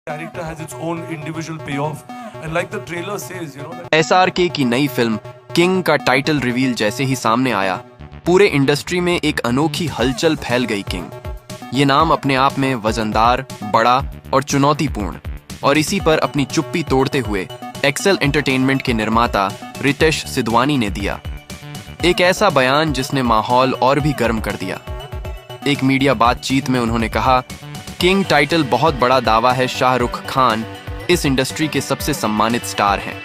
character has its own individual payoff, and like the trailer says, that SRK की नई film king का title reveal जैसे ही सामने आया, पूरे इंडस्ट्री में एक अनोखी हलचल फैल गई। किंग ये नाम अपने आप में वजनदार, बड़ा और चुनौतीपूर्ण, और इसी पर अपनी चुप्पी तोड़ते हुए एक्सेल एंटरटेनमेंट के निर्माता रितेश सिधवानी ने दिया एक ऐसा बयान जिसने माहौल और भी गर्म कर दिया। एक मीडिया बातचीत में उन्होंने कहा, किंग टाइटल बहुत बड़ा दावा है। शाहरुख खान इस इंडस्ट्री के सबसे सम्मानित स्टार हैं,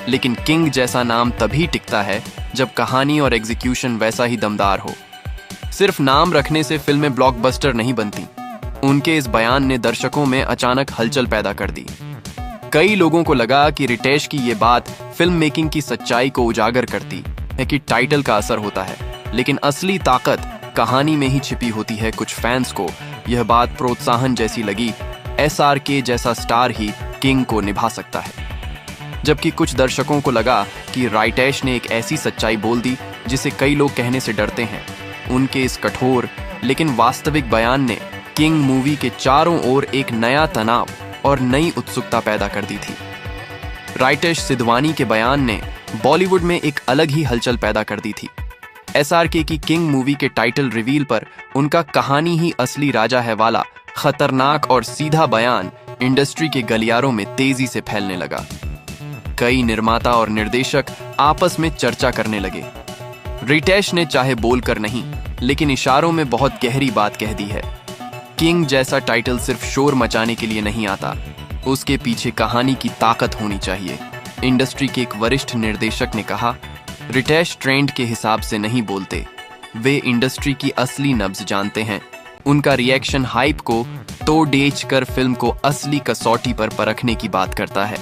लेकिन किंग जैसा नाम तभी टिकता है जब कहानी और एग्जीक्यूशन वैसा ही दमदार हो। सिर्फ नाम रखने से फिल्में ब्लॉकबस्टर नहीं बनती। उनके इस बयान ने दर्शकों में अचानक हलचल पैदा कर दी। कई लोगों को लगा कि रितेश की ये बात फिल्म मेकिंग की सच्चाई को उजागर करती है कि टाइटल का असर होता है, लेकिन असली ताकत कहानी में ही छिपी होती है। कुछ फैंस को यह बात प्रोत्साहन जैसी लगी। SRK जैसा स्टार ही किंग को निभा सकता है, जबकि कुछ दर्शकों को लगा कि रितेश ने एक ऐसी सच्चाई बोल दी जिसे कई लोग कहने से डरते हैं। उनके इस कठोर लेकिन वास्तविक बयान ने किंग मूवी के चारों ओर एक नया तनाव और नई उत्सुकता पैदा कर दी थी। रितेश सिधवानी के बयान ने बॉलीवुड में एक अलग ही हलचल पैदा कर दी थी। SRK की किंग मूवी के टाइटल रिवील पर उनका कहानी ही असली राजा है वाला खतरनाक और सीधा बयान इंडस्ट्री के गलियारों में तेजी से फैलने लगा। कई निर्माता और निर्देशक आपस में चर्चा करने लगे। रितेश ने चाहे बोलकर नहीं, लेकिन इशारों में बहुत गहरी बात कह दी है। किंग जैसा टाइटल सिर्फ शोर मचाने के लिए नहीं आता, उसके पीछे कहानी की ताकत होनी चाहिए। इंडस्ट्री के एक वरिष्ठ निर्देशक ने कहा, रितेश ट्रेंड के हिसाब से नहीं बोलते, वे इंडस्ट्री की असली नब्ज जानते हैं। उनका रिएक्शन हाइप को तोड़ कर फिल्म को असली कसौटी पर परखने की बात करता है।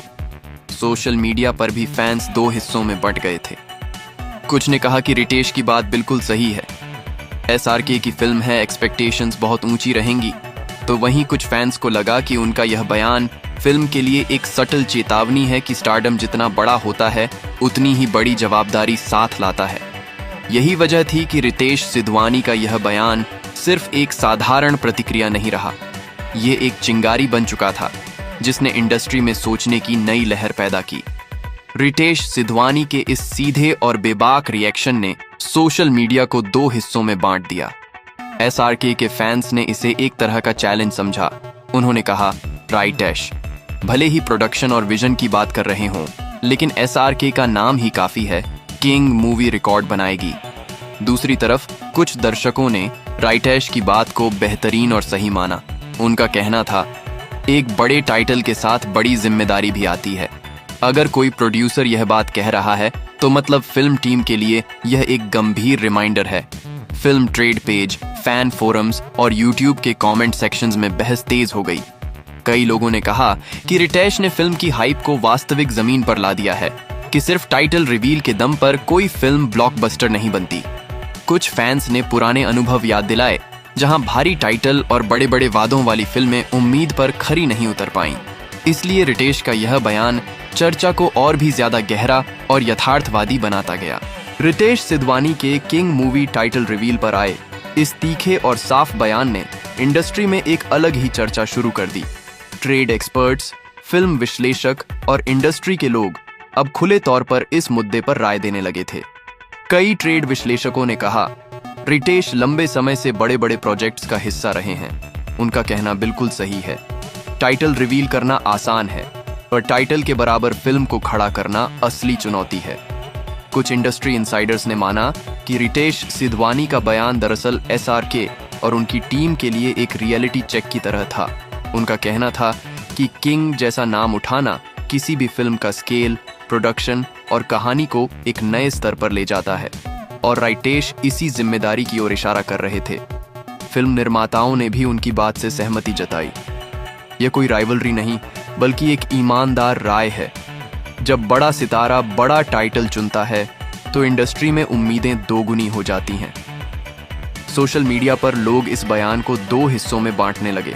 सोशल मीडिया पर भी फैंस दो हिस्सों में बंट गए थे। कुछ ने कहा कि रितेश की बात बिल्कुल सही है, SRK की फिल्म है, एक्सपेक्टेशंस बहुत ऊंची रहेंगी। तो वहीं कुछ फैंस को लगा कि उनका यह बयान फिल्म के लिए एक सटल चेतावनी है कि स्टारडम जितना बड़ा होता है, उतनी ही बड़ी जवाबदारी साथ लाता है। यही वजह थी कि रितेश सिधवानी का यह बयान सिर्फ एक साधारण प्रतिक्रिया नहीं रहा, ये एक चिंगारी बन चुका था जिसने इंडस्ट्री में सोचने की नई लहर पैदा की। रितेश सिधवानी के इस सीधे और बेबाक रिएक्शन ने सोशल मीडिया को दो हिस्सों में बांट दिया। SRK के फैंस ने इसे एक तरह का चैलेंज समझा। उन्होंने कहा, रितेश भले ही प्रोडक्शन और विजन की बात कर रहे हों, लेकिन SRK का नाम ही काफी है, किंग मूवी रिकॉर्ड बनाएगी। दूसरी तरफ कुछ दर्शकों ने रितेश की बात को बेहतरीन और सही माना। उनका कहना था, एक बड़े टाइटल के साथ बड़ी जिम्मेदारी भी आती है। अगर कोई प्रोड्यूसर यह बात कह रहा है तो मतलब फिल्म टीम के लिए यह एक गंभीर रिमाइंडर है। Film trade page, fan forums और यूट्यूब के कमेंट सेक्शंस में बहस तेज हो गई। कई लोगों ने कहा कि रितेश ने फिल्म की हाइप को वास्तविक जमीन पर ला दिया है, कि सिर्फ टाइटल रिवील के दम पर कोई फिल्म ब्लॉकबस्टर नहीं बनती। कुछ फैंस ने पुराने अनुभव याद दिलाए, जहां भारी टाइटल और बड़े बड़े वादों वाली फिल्में उम्मीद पर खरी नहीं उतर पाईं। इसलिए रितेश का यह बयान चर्चा को और भी ज्यादा गहरा और यथार्थवादी बनाता गया। रितेश सिधवानी के किंग मूवी टाइटल रिवील पर आए इस तीखे और साफ बयान ने इंडस्ट्री में एक अलग ही चर्चा शुरू कर दी। ट्रेड एक्सपर्ट्स, फिल्म विश्लेषक और इंडस्ट्री के लोग अब खुले तौर पर इस मुद्दे पर राय देने लगे थे। कई ट्रेड विश्लेषकों ने कहा, रितेश लंबे समय से बड़े बड़े प्रोजेक्ट्स का हिस्सा रहे हैं। उनका कहना बिल्कुल सही है। टाइटल रिवील करना आसान है, पर टाइटल के बराबर फिल्म को खड़ा करना असली चुनौती है। कुछ इंडस्ट्री इनसाइडर्स ने माना कि रितेश सिधवानी का बयान दरअसल SRK और उनकी टीम के लिए एक रियलिटी चेक की तरह था। उनका कहना था कि किंग जैसा नाम उठाना किसी भी फिल्म का स्केल, प्रोडक्शन और कहानी को एक नए स्तर पर ले जाता है, और रितेश इसी जिम्मेदारी की ओर इशारा कर रहे थे। फिल्म निर्माताओं ने भी उनकी बात से सहमति जताई। यह कोई राइवलरी नहीं, बल्कि एक ईमानदार राय है। जब बड़ा सितारा बड़ा टाइटल चुनता है तो इंडस्ट्री में उम्मीदें दोगुनी हो जाती हैं। सोशल मीडिया पर लोग इस बयान को दो हिस्सों में बांटने लगे।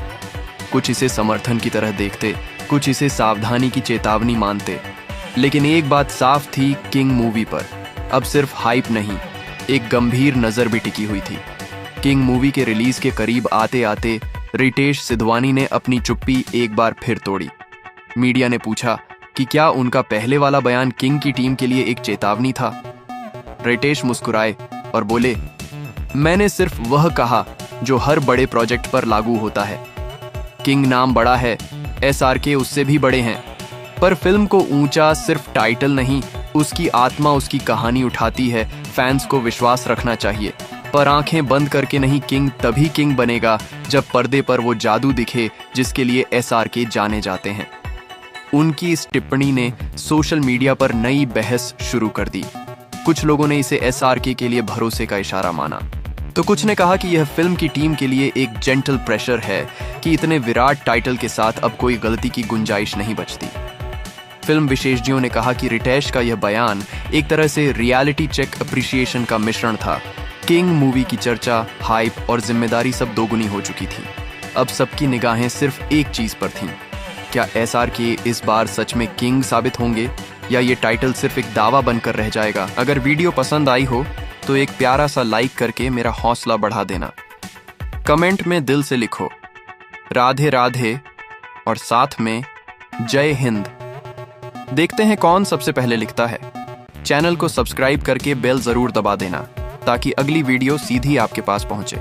कुछ इसे समर्थन की तरह देखते, कुछ इसे सावधानी की चेतावनी मानते। लेकिन एक बात साफ थी, किंग मूवी पर अब सिर्फ हाइप नहीं, एक गंभीर नजर भी टिकी हुई थी। किंग मूवी के रिलीज के करीब आते आते रितेश सिधवानी ने अपनी चुप्पी एक बार फिर तोड़ी। मीडिया ने पूछा कि क्या उनका पहले वाला बयान किंग की टीम के लिए एक चेतावनी था। रितेश मुस्कुराए और बोले, मैंने सिर्फ वह कहा जो हर बड़े प्रोजेक्ट पर लागू होता है। किंग नाम बड़ा है, SRK उससे भी बड़े हैं, पर फिल्म को ऊंचा सिर्फ टाइटल नहीं, उसकी आत्मा, उसकी कहानी उठाती है। फैंस को विश्वास रखना चाहिए, पर आंखें बंद करके नहीं। किंग तभी किंग बनेगा जब पर्दे पर वो जादू दिखे जिसके लिए SRK जाने जाते हैं। उनकी इस टिप्पणी ने सोशल मीडिया पर नई बहस शुरू कर दी। कुछ लोगों ने इसे SRK के लिए भरोसे का इशारा माना, तो कुछ ने कहा कि यह फिल्म की टीम के लिए एक जेंटल प्रेशर है कि इतने विराट टाइटल के साथ अब कोई गलती की गुंजाइश नहीं बचती। फिल्म विशेषज्ञों ने कहा कि रितेश का यह बयान एक तरह से रियलिटी चेक अप्रिसिएशन का मिश्रण था। किंग मूवी की चर्चा, हाइप और जिम्मेदारी सब दोगुनी हो चुकी थी। अब सबकी निगाहें सिर्फ एक चीज पर थीं। क्या SRK इस बार सच में किंग साबित होंगे या ये टाइटल सिर्फ एक दावा बनकर रह जाएगा? अगर वीडियो पसंद आई हो तो एक प्यारा सा लाइक करके मेरा हौसला बढ़ा देना। कमेंट में दिल से लिखो राधे राधे और साथ में जय हिंद। देखते हैं कौन सबसे पहले लिखता है। चैनल को सब्सक्राइब करके बेल जरूर दबा देना ताकि अगली वीडियो सीधी आपके पास पहुंचे।